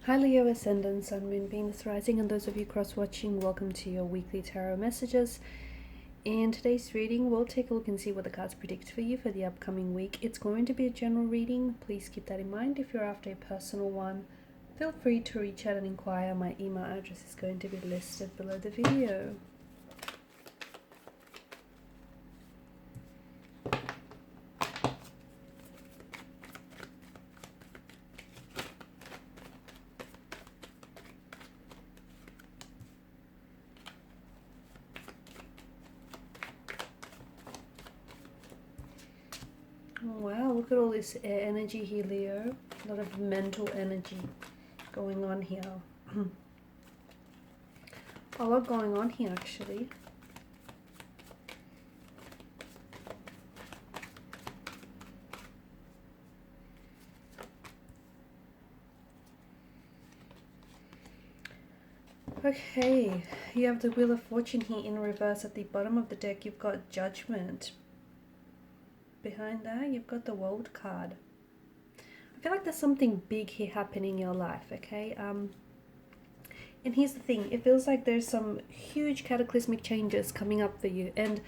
Hi Leo, Ascendant, Sun, Moon, Venus, Rising, and those of you cross-watching, welcome to your weekly tarot messages. In today's reading, we'll take a look and see what the cards predict for you for the upcoming week. It's going to be a general reading. Please keep that in mind. If you're after a personal one, feel free to reach out and inquire. My email address is going to be listed below the video. Wow, look at all this air energy here, Leo. A lot of mental energy going on here. A lot going on here, actually. Okay, you have the Wheel of Fortune here in reverse. At the bottom of the deck, you've got Judgment. Behind that, you've got the World card. I feel like there's something big here happening in your life, okay? And here's the thing, it feels like there's some huge cataclysmic changes coming up for you. And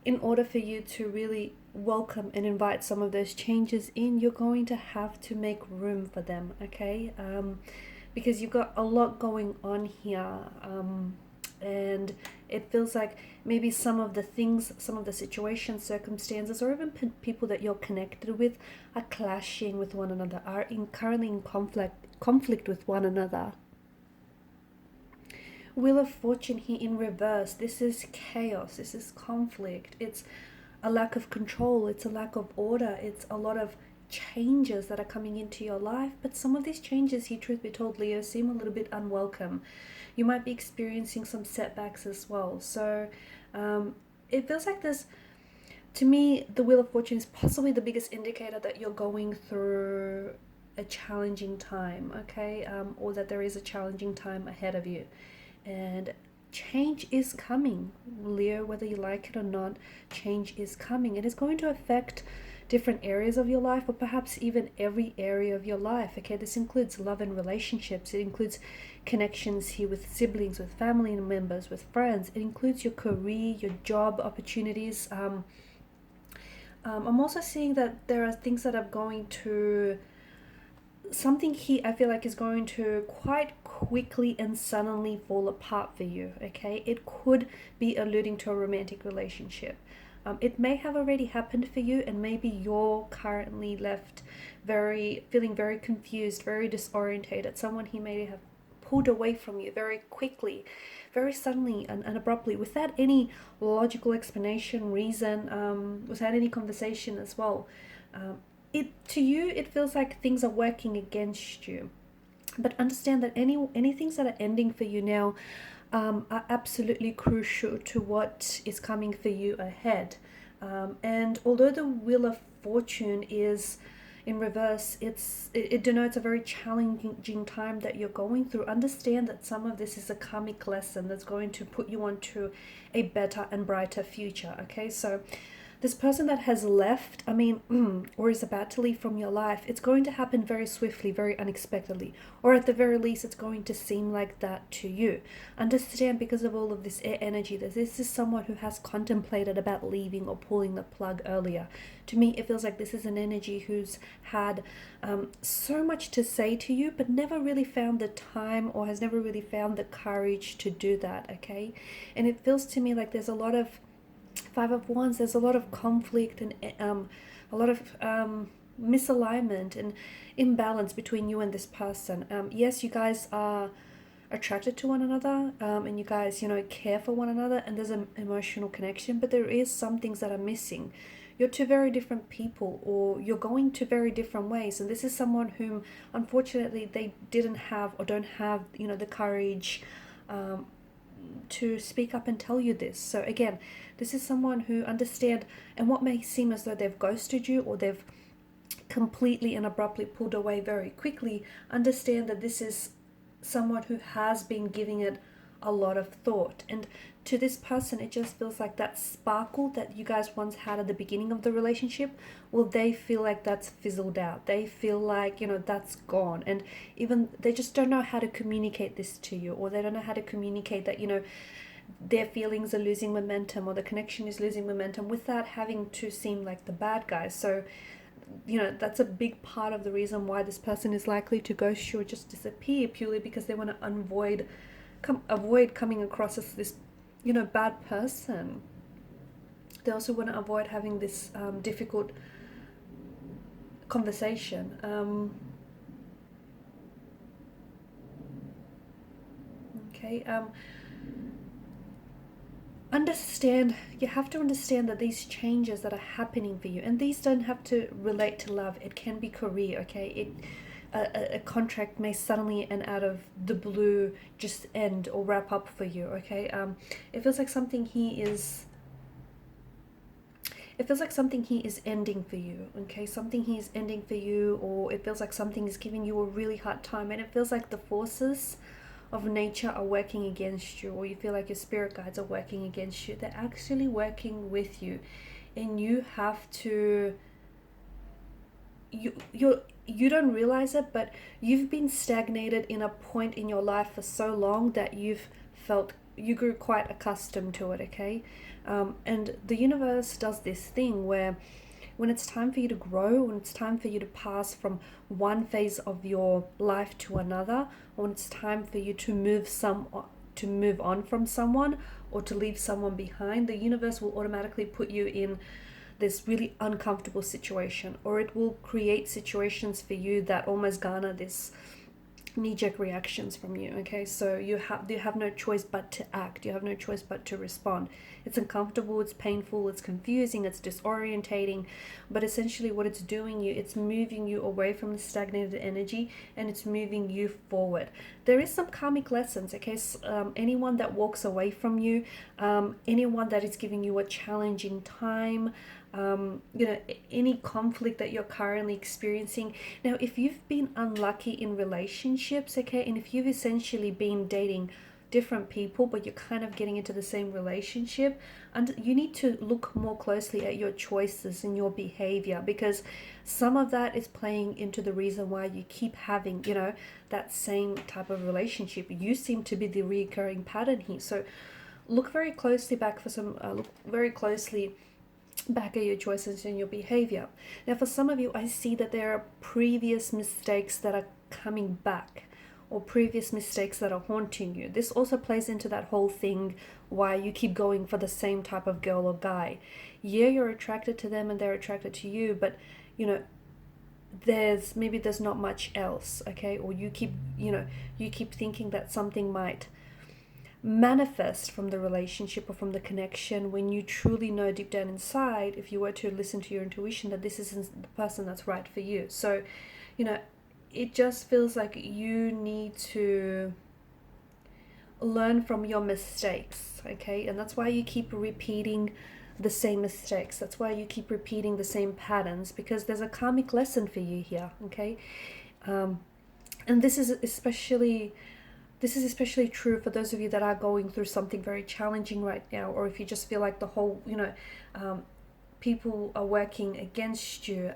in order for you to really welcome and invite some of those changes in, you're going to have to make room for them, okay? Because you've got a lot going on here. And it feels like maybe some of the things, some of the situations, circumstances, or even people that you're connected with are clashing with one another, are currently in conflict with one another. Wheel of Fortune here in reverse. This is chaos. This is conflict. It's a lack of control. It's a lack of order. It's a lot of changes that are coming into your life. But some of these changes here, truth be told, Leo, seem a little bit unwelcome. You might be experiencing some setbacks as well. So it feels like this, to me, the Wheel of Fortune is possibly the biggest indicator that you're going through a challenging time, okay? Or that there is a challenging time ahead of you. And change is coming, Leo, whether you like it or not. Change is coming. It is going to affect different areas of your life, or perhaps even every area of your life, okay? This includes love and relationships. It includes connections here with siblings, with family members, with friends. It includes your career, your job opportunities. I'm also seeing that there are things that are going to, something here I feel like is going to quite quickly and suddenly fall apart for you, okay? It could be alluding to a romantic relationship. It may have already happened for you, and maybe you're currently left feeling very confused, very disorientated. Someone he may have pulled away from you very quickly, very suddenly and abruptly, without any logical explanation, reason, without any conversation as well. To you, it feels like things are working against you. But understand that any things that are ending for you now are absolutely crucial to what is coming for you ahead. And although the Wheel of Fortune is in reverse, it denotes a very challenging time that you're going through. Understand that some of this is a karmic lesson that's going to put you onto a better and brighter future, okay? So this person that has left, or is about to leave from your life, it's going to happen very swiftly, very unexpectedly. Or at the very least, it's going to seem like that to you. Understand, because of all of this air energy, that this is someone who has contemplated about leaving or pulling the plug earlier. To me, it feels like this is an energy who's had so much to say to you, but never really found the time, or has never really found the courage to do that, okay? And it feels to me like there's a lot of Five of Wands, there's a lot of conflict and a lot of misalignment and imbalance between you and this person. Yes, you guys are attracted to one another, and you guys, care for one another, and there's an emotional connection, but there is some things that are missing. You're two very different people, or you're going to very different ways, and this is someone whom, unfortunately, they didn't have or don't have, the courage to speak up and tell you this. So again, this is someone who understand, and what may seem as though they've ghosted you, or they've completely and abruptly pulled away very quickly, understand that this is someone who has been giving it a lot of thought. And to this person, it just feels like that sparkle that you guys once had at the beginning of the relationship, well, they feel like that's fizzled out. They feel like, that's gone. And even they just don't know how to communicate this to you, or they don't know how to communicate that, their feelings are losing momentum, or the connection is losing momentum, without having to seem like the bad guy. So that's a big part of the reason why this person is likely to ghost you or just disappear, purely because they want to avoid coming across as this bad person. They also want to avoid having this difficult conversation. Okay. You have to understand that these changes that are happening for you, and these don't have to relate to love, it can be career, okay? A contract may suddenly and out of the blue just end or wrap up for you, okay? It feels like something he is ending for you, okay? Something he is ending for you, or it feels like something is giving you a really hard time, and it feels like the forces of nature are working against you, or you feel like your spirit guides are working against you. They're actually working with you, and you have to, you don't realize it, but you've been stagnated in a point in your life for so long that you grew quite accustomed to it, okay? And the universe does this thing where when it's time for you to grow, when it's time for you to pass from one phase of your life to another, or when it's time for you to move on from someone, or to leave someone behind, the universe will automatically put you in this really uncomfortable situation, or it will create situations for you that almost garner this knee-jerk reactions from you, okay? So you have no choice but to act. You have no choice but to respond. It's uncomfortable, it's painful, it's confusing, it's disorientating, but essentially what it's doing, it's moving you away from the stagnated energy, and it's moving you forward. There is some karmic lessons, okay? Anyone that walks away from you, anyone that is giving you a challenging time, any conflict that you're currently experiencing. Now, if you've been unlucky in relationships, okay, and if you've essentially been dating different people, but you're kind of getting into the same relationship, and you need to look more closely at your choices and your behavior, because some of that is playing into the reason why you keep having, that same type of relationship. You seem to be the recurring pattern here. So look very closely back at your choices and your behavior. Now, for some of you, I see that there are previous mistakes that are coming back, or previous mistakes that are haunting you. This also plays into that whole thing why you keep going for the same type of girl or guy. Yeah, you're attracted to them and they're attracted to you, but there's not much else, okay? Or you keep thinking that something might manifest from the relationship or from the connection, when you truly know deep down inside, if you were to listen to your intuition, that this isn't the person that's right for you. So it just feels like you need to learn from your mistakes, okay? And that's why you keep repeating the same mistakes. That's why you keep repeating the same patterns, because there's a karmic lesson for you here, okay? And this is especially true for those of you that are going through something very challenging right now, or if you just feel like the whole, people are working against you,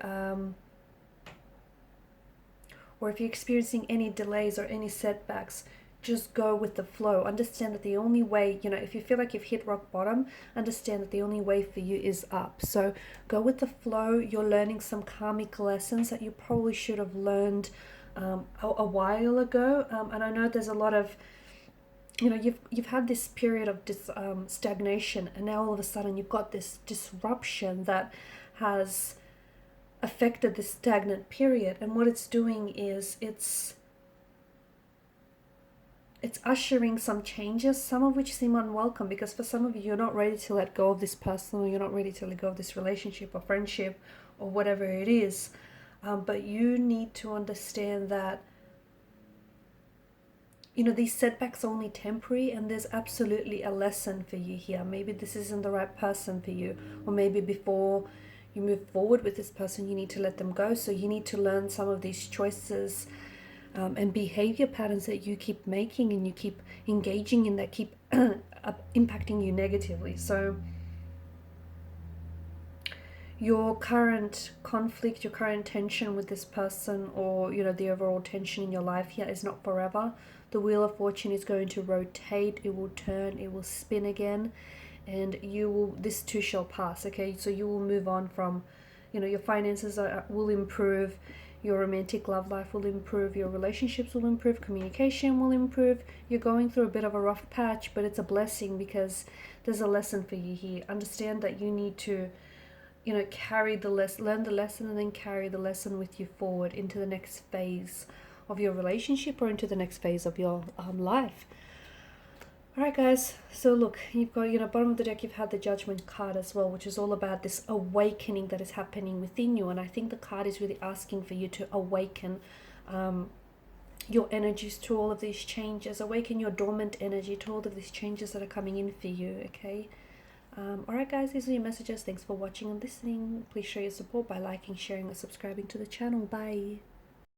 or if you're experiencing any delays or any setbacks. Just go with the flow. Understand that the only way, if you feel like you've hit rock bottom, understand that the only way for you is up. So go with the flow. You're learning some karmic lessons that you probably should have learned a while ago. And I know there's a lot of, you've had this period of stagnation, and now all of a sudden you've got this disruption that has affected this stagnant period. And what it's doing is it's ushering some changes, some of which seem unwelcome, because for some of you, you're not ready to let go of this person, or you're not ready to let go of this relationship or friendship or whatever it is. But you need to understand that, these setbacks are only temporary, and there's absolutely a lesson for you here. Maybe this isn't the right person for you, or maybe before you move forward with this person, you need to let them go. So you need to learn some of these choices and behavior patterns that you keep making and you keep engaging in that keep impacting you negatively. So your current conflict, your current tension with this person, or the overall tension in your life here is not forever. The wheel of fortune is going to rotate, it will turn, it will spin again, and this too shall pass. Okay, so you will move on from, your finances will improve, your romantic love life will improve, your relationships will improve, communication will improve. You're going through a bit of a rough patch, but it's a blessing because there's a lesson for you here. Understand that you need to learn the lesson, and then carry the lesson with you forward into the next phase of your relationship or into the next phase of your life. All right, guys, so look, you've got, bottom of the deck, you've had the Judgment card as well, which is all about this awakening that is happening within you. And I think the card is really asking for you to awaken your energies to all of these changes, awaken your dormant energy to all of these changes that are coming in for you, okay? Alright guys, these are your messages. Thanks for watching and listening. Please show your support by liking, sharing, or subscribing to the channel. Bye.